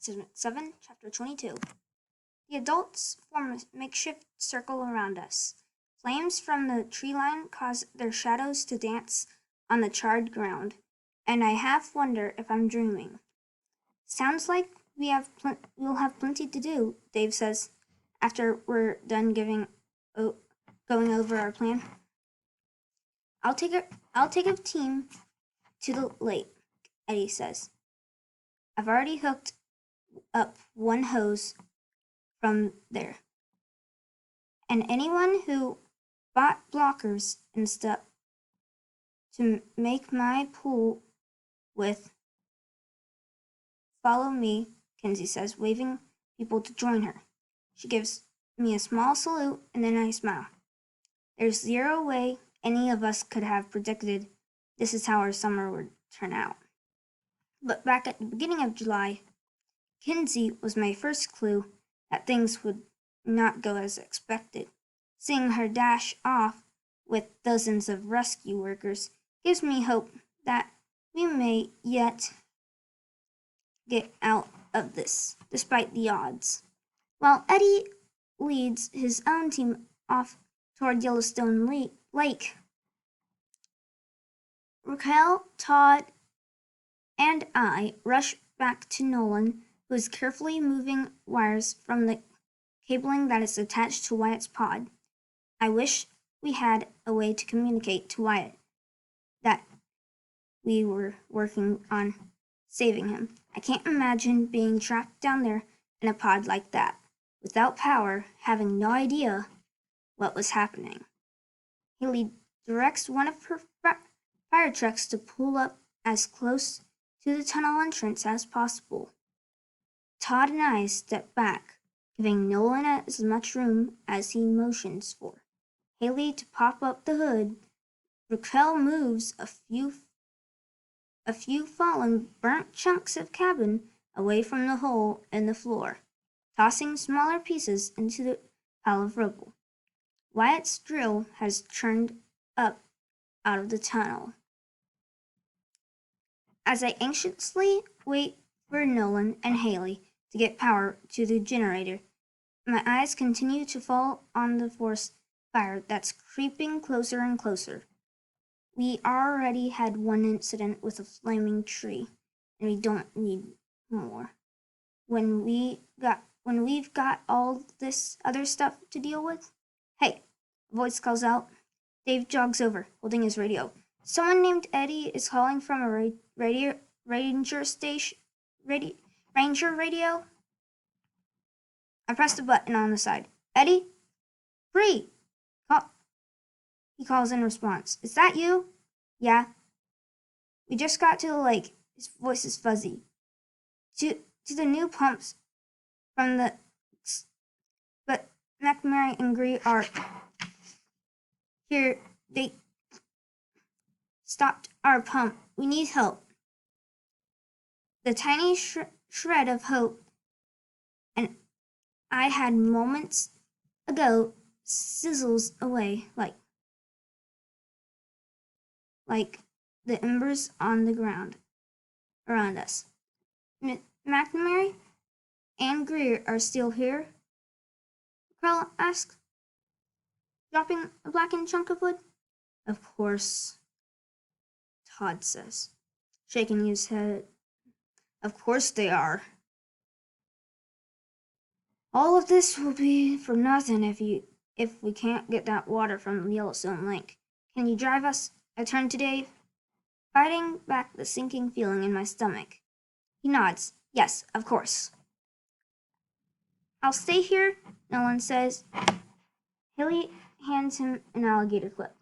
Seismic 7, Chapter 22. The adults form a makeshift circle around us. Flames from the tree line cause their shadows to dance on the charred ground, and I half wonder if I'm dreaming. Sounds like we'll have plenty to do, Dave says, after we're done going over our plan. I'll take a team to the lake, Eddie says. I've already hooked up one hose from there. And anyone who bought blockers and stuff to make my pool with, follow me, Kinsey says, waving people to join her. She gives me a small salute and then I smile. There's zero way any of us could have predicted this is how our summer would turn out. But back at the beginning of July, Kinsey was my first clue that things would not go as expected. Seeing her dash off with dozens of rescue workers gives me hope that we may yet get out of this, despite the odds. While Eddie leads his own team off toward Yellowstone Lake, Raquel, Todd, and I rush back to Nolan, who is carefully moving wires from the cabling that is attached to Wyatt's pod. I wish we had a way to communicate to Wyatt that we were working on saving him. I can't imagine being trapped down there in a pod like that, without power, having no idea what was happening. Haley directs one of her fire trucks to pull up as close to the tunnel entrance as possible. Todd and I step back, giving Nolan as much room as he motions for. Haley to pop up the hood. Raquel moves a few fallen, burnt chunks of cabin away from the hole in the floor, tossing smaller pieces into the pile of rubble. Wyatt's drill has churned up out of the tunnel. As I anxiously wait for Nolan and Haley to get power to the generator, my eyes continue to fall on the forest fire that's creeping closer and closer. We already had one incident with a flaming tree, and we don't need more. When we've got all this other stuff to deal with. Hey, a voice calls out. Dave jogs over, holding his radio. Someone named Eddie is calling from a ranger radio. I pressed a button on the side. Eddie? Bree! He calls in response. Is that you? Yeah. We just got to the lake. His voice is fuzzy. To the new pumps from the... But McNamara and Gree are... Here, they... stopped our pump. We need help. The tiny shred of hope and I had moments ago sizzles away like the embers on the ground around us. McNamara and Greer are still here? Krell asks, dropping a blackened chunk of wood. Of course, Todd says, shaking his head. Of course they are. All of this will be for nothing if we can't get that water from the Yellowstone Lake. Can you drive us? I turn to Dave, fighting back the sinking feeling in my stomach. He nods. Yes, of course. I'll stay here, Nolan says. Haley hands him an alligator clip,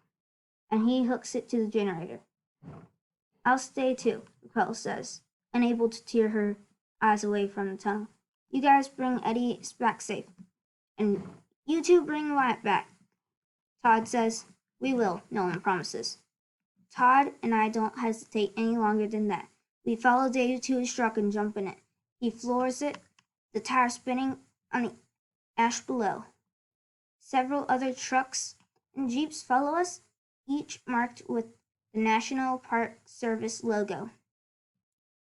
and he hooks it to the generator. I'll stay too, Raquel says, unable to tear her eyes away from the tunnel. You guys bring Eddie back safe, and you two bring Wyatt back. Todd says. We will, Nolan promises. Todd and I don't hesitate any longer than that. We follow Dave to his truck and jump in it. He floors it, the tire spinning on the ash below. Several other trucks and jeeps follow us, each marked with the National Park Service logo.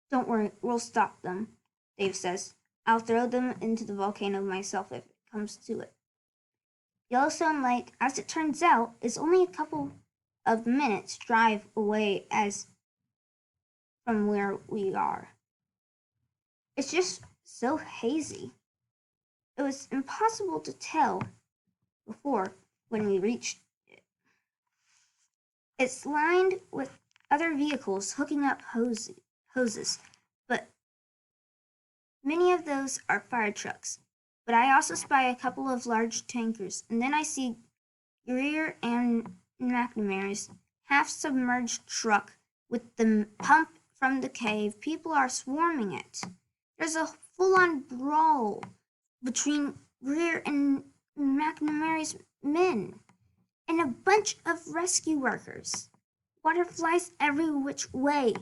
Don't worry, we'll stop them, Dave says. I'll throw them into the volcano myself if it comes to it. Yellowstone Lake, as it turns out, is only a couple of minutes' drive away as from where we are. It's just so hazy. It was impossible to tell before when we reached it. It's lined with other vehicles hooking up hoses, but many of those are fire trucks. But I also spy a couple of large tankers, and then I see Greer and McNamara's half-submerged truck with the pump from the cave. People are swarming it. There's a full-on brawl between Greer and McNamara's men and a bunch of rescue workers. Water flies every which way,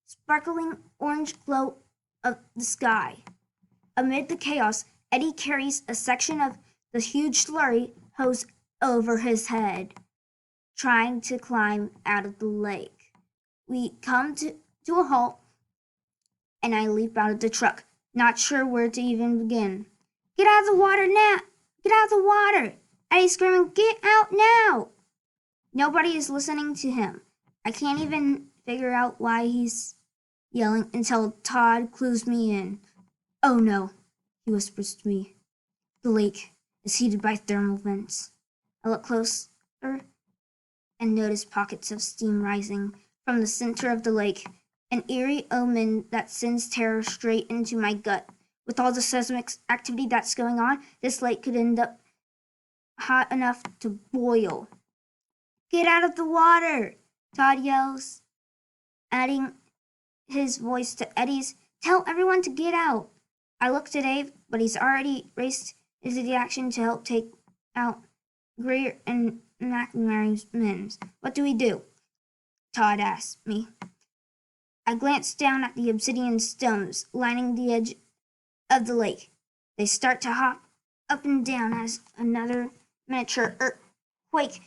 sparkling orange glow of the sky. Amid the chaos, Eddie carries a section of the huge slurry hose over his head, trying to climb out of the lake. We come to a halt, and I leap out of the truck, not sure where to even begin. Get out of the water now! Get out of the water! Eddie's screaming, get out now! Nobody is listening to him. I can't even figure out why he's yelling until Todd clues me in. Oh no, he whispers to me. The lake is heated by thermal vents. I look closer and notice pockets of steam rising from the center of the lake, an eerie omen that sends terror straight into my gut. With all the seismic activity that's going on, this lake could end up hot enough to boil. Get out of the water, Todd yells, adding his voice to Eddie's. Tell everyone to get out. I look to Dave, but he's already raced into the action to help take out Greer and McNamara's men. What do we do? Todd asks me. I glance down at the obsidian stones lining the edge of the lake. They start to hop up and down as another miniature earthquake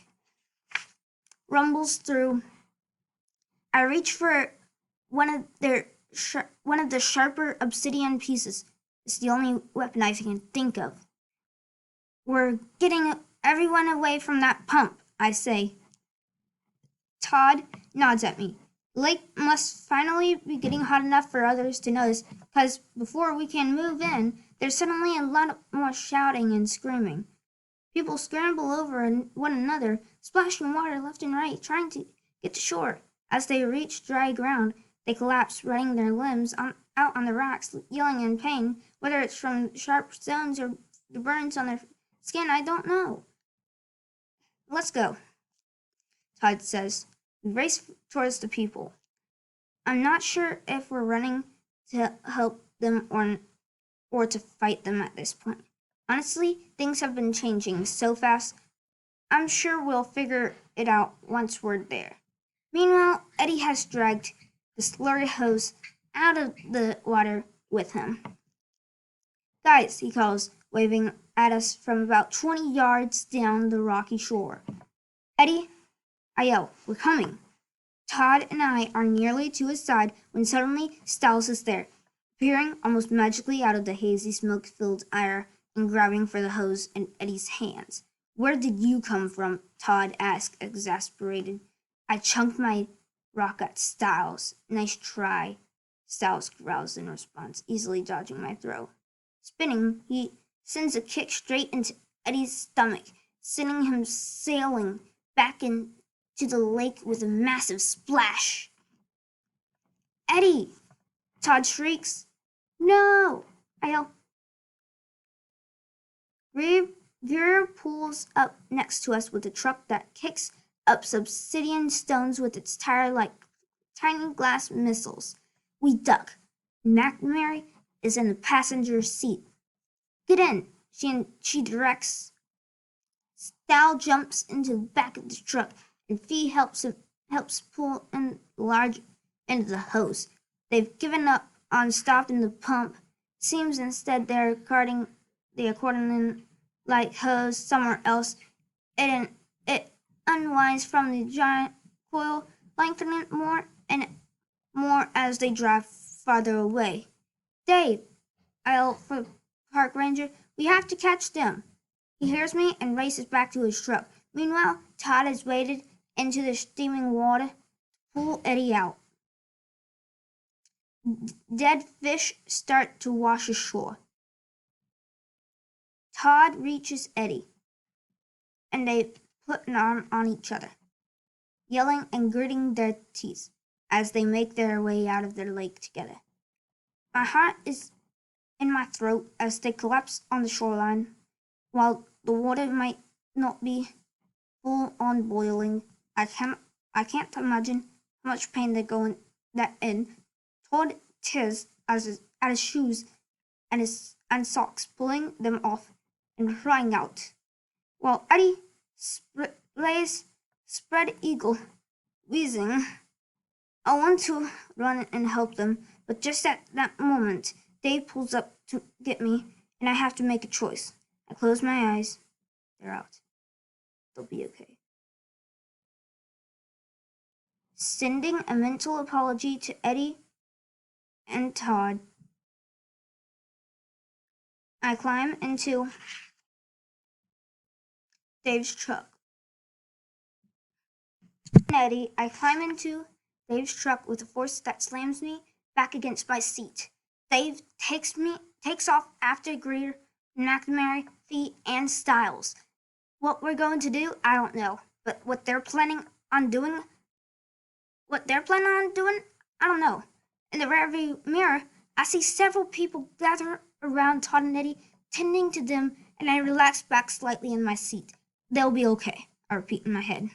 rumbles through. I reach for one of the sharper obsidian pieces. It's the only weapon I can think of. We're getting everyone away from that pump, I say. Todd nods at me. The lake must finally be getting hot enough for others to notice, because before we can move in, there's suddenly a lot more shouting and screaming. People scramble over one another, splashing water left and right, trying to get to shore. As they reach dry ground, they collapse, spreading their limbs out on the rocks, yelling in pain. Whether it's from sharp stones or the burns on their skin, I don't know. Let's go, Todd says. We race towards the people. I'm not sure if we're running to help them or to fight them at this point. Honestly, things have been changing so fast. I'm sure we'll figure it out once we're there. Meanwhile, Eddie has dragged the slurry hose out of the water with him. Guys, he calls, waving at us from about 20 yards down the rocky shore. Eddie, I yell, we're coming. Todd and I are nearly to his side when suddenly Styles is there, appearing almost magically out of the hazy smoke-filled air and grabbing for the hose in Eddie's hands. Where did you come from? Todd asked, exasperated. I chunked my rock at Styles. Nice try. Styles growls in response, easily dodging my throw. Spinning, he sends a kick straight into Eddie's stomach, sending him sailing back into the lake with a massive splash. Eddie! Todd shrieks. No! I yell. Greer pulls up next to us with a truck that kicks up obsidian stones with its tire like tiny glass missiles. We duck. McNamara is in the passenger seat. Get in, she directs. Stal jumps into the back of the truck, and Fee helps pull in the large end of the hose. They've given up on stopping the pump. Seems instead they're cutting the accordion like hose somewhere else. It unwinds from the giant coil, lengthening more and more as they drive farther away. Dave, I yell for the park ranger. We have to catch them. He hears me and races back to his truck. Meanwhile, Todd has waded into the steaming water to pull Eddie out. Dead fish start to wash ashore. Todd reaches Eddie, and they put an arm on each other, yelling and gritting their teeth as they make their way out of their lake together. My heart is in my throat as they collapse on the shoreline. While the water might not be full on boiling, I can't imagine how much pain they're going that in. Todd tears at his shoes and socks, pulling them off and crying out, while Eddie lays spread eagle, wheezing. I want to run and help them, but just at that moment, Dave pulls up to get me, and I have to make a choice. I close my eyes. They're out. They'll be okay. Sending a mental apology to Eddie and Todd, I climb into Dave's truck. Eddie, I climb into Dave's truck with a force that slams me back against my seat. Dave takes off after Greer, McNamara, Fee, and Styles. What we're going to do, I don't know. But what they're planning on doing, I don't know. In the rearview mirror, I see several people gather around Todd and Eddie, tending to them, and I relax back slightly in my seat. They'll be okay, I repeat in my head.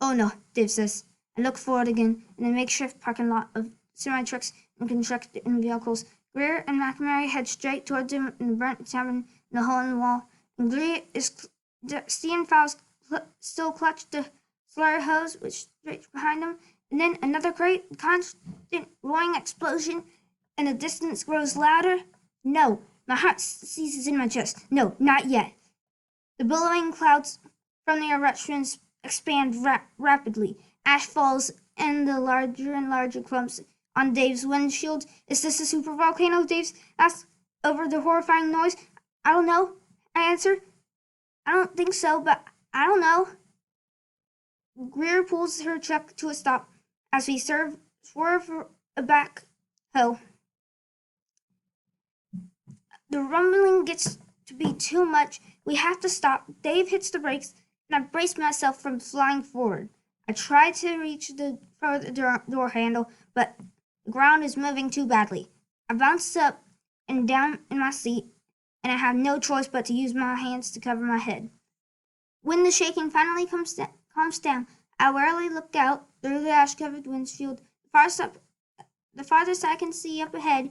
Oh no, Dave says. I look forward again in the makeshift parking lot of semi-trucks and constructed vehicles. Greer and McNamara head straight towards him in the burnt cabin in the hole in the wall, and Greer is Steven Fowles still clutched the flare hose, which straight behind him, and then another great constant roaring explosion, and the distance grows louder. No, my heart seizes in my chest. No, not yet. The billowing clouds from the eruptions expand rapidly. Ash falls, and the larger and larger clumps on Dave's windshield. Is this a supervolcano? Dave asks over the horrifying noise. I don't know, I answer. I don't think so, but I don't know. Greer pulls her truck to a stop as we swerve a backhoe. The rumbling gets to be too much. We have to stop. Dave hits the brakes, and I brace myself from flying forward. I try to reach the door handle, but the ground is moving too badly. I bounce up and down in my seat, and I have no choice but to use my hands to cover my head. When the shaking finally calms down, I warily look out through the ash-covered windshield. The farthest I can see up ahead,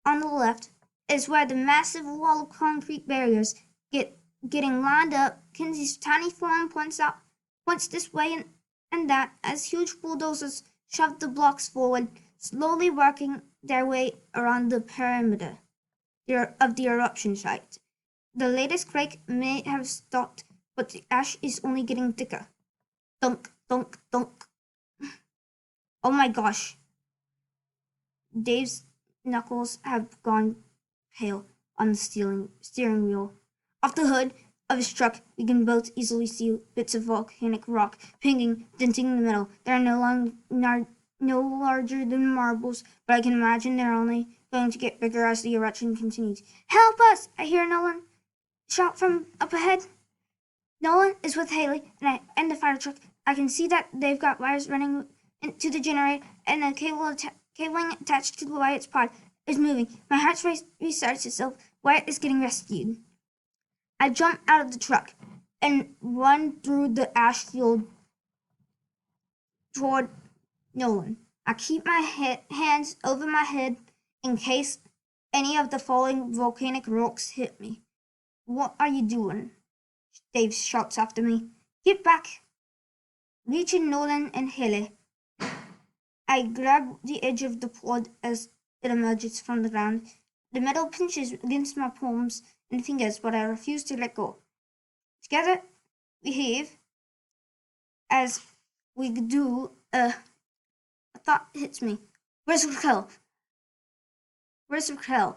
on the left, is where the massive wall of concrete barriers getting lined up. Kenzie's tiny form points this way and that as huge bulldozers shove the blocks forward, slowly working their way around the perimeter of the eruption site. The latest quake may have stopped, but the ash is only getting thicker. Thunk, thunk, thunk. Oh my gosh. Dave's knuckles have gone pale on the steering wheel. Off the hood of his truck, we can both easily see bits of volcanic rock pinging, denting the metal. They are no larger than marbles, but I can imagine they're only going to get bigger as the eruption continues. Help us! I hear Nolan shout from up ahead. Nolan is with Haley and the fire truck. I can see that they've got wires running into the generator, and the cabling attached to the Wyatt's pod is moving. My heart rate restarts itself. Wyatt is getting rescued. I jump out of the truck and run through the ash field toward Nolan. I keep my hands over my head in case any of the falling volcanic rocks hit me. What are you doing? Dave shouts after me. Get back! Reaching Nolan and Haley, I grab the edge of the pod as it emerges from the ground. The metal pinches against my palms and fingers, but I refuse to let go. Together, we heave. As we do, a thought hits me. Where's Raquel? Where's Raquel?